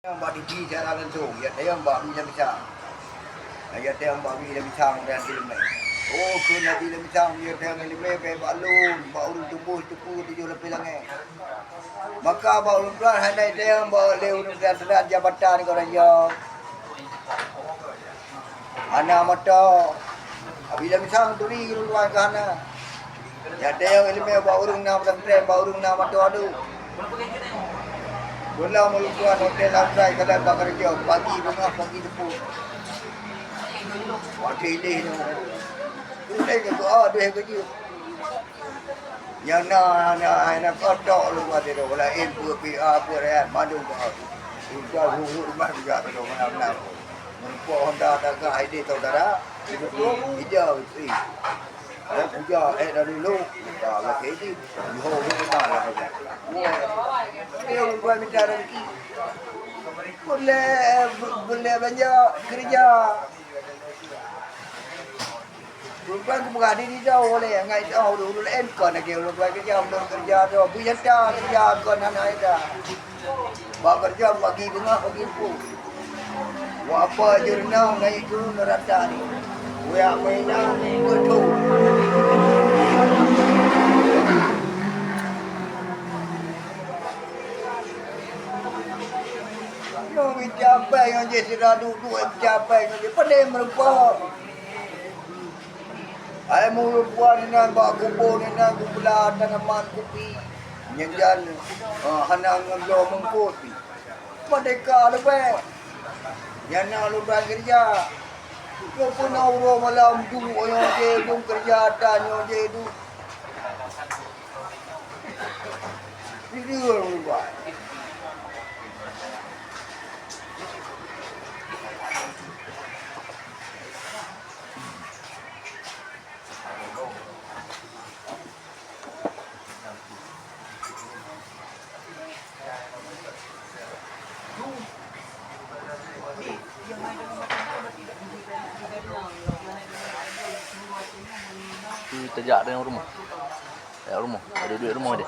Yang di jalan itu, ya yang babi dah besar. Ya yang babi dah besar dan di lemai. Oh, kena di besar dia yang lemai ke balun, baru tubuh tujuh lebih lagi. Maka baru tuan handai yang bawa leu dan sedang jabatan kau raja. Anak mata, bila besar turi luar kana. Ya yang lemai baru nama dan tren baru nama tu adu. Bola melukuan hotel lantai kadang bakar kerja pagi tengah pagi tepuk. Waktu ini tu. Ini ke tu ada kerja. Yang nak kotak lu buat itu. Bola info PR apa rehat madu kau. Sudah ruhut rumah juga tu mana-mana. Merupakan Honda dagang ID saudara. Itu hijau itu. Ada puja dah dulu. Dah lagi ini. Johor itu mana saja. Dia buat minta rezeki. Boleh banyak kerja. Bukan berada di jauh oleh ngai jauh dulu kau nak kira buat kerja belum kerja tu. Punya kerja kau nak ada. Buat kerja pagi tengah pagi pun. Buat apa je renang naik turun neraka ni. Buat mainan betul. Yang mencapai yang je sudah duduk mencapai yang je pandai merempah. Ai mulu buat dengan bak kubur dengan gula tanaman kopi. Nyenjan hanang ngelo mengkut. Merdeka lebih. Yang nak lu kerja. Kau pun orang malam tu yang je dum kerja dan yang je tu. Ini orang buat. Terjak dengan rumah. Ya rumah. Ada duit rumah dia.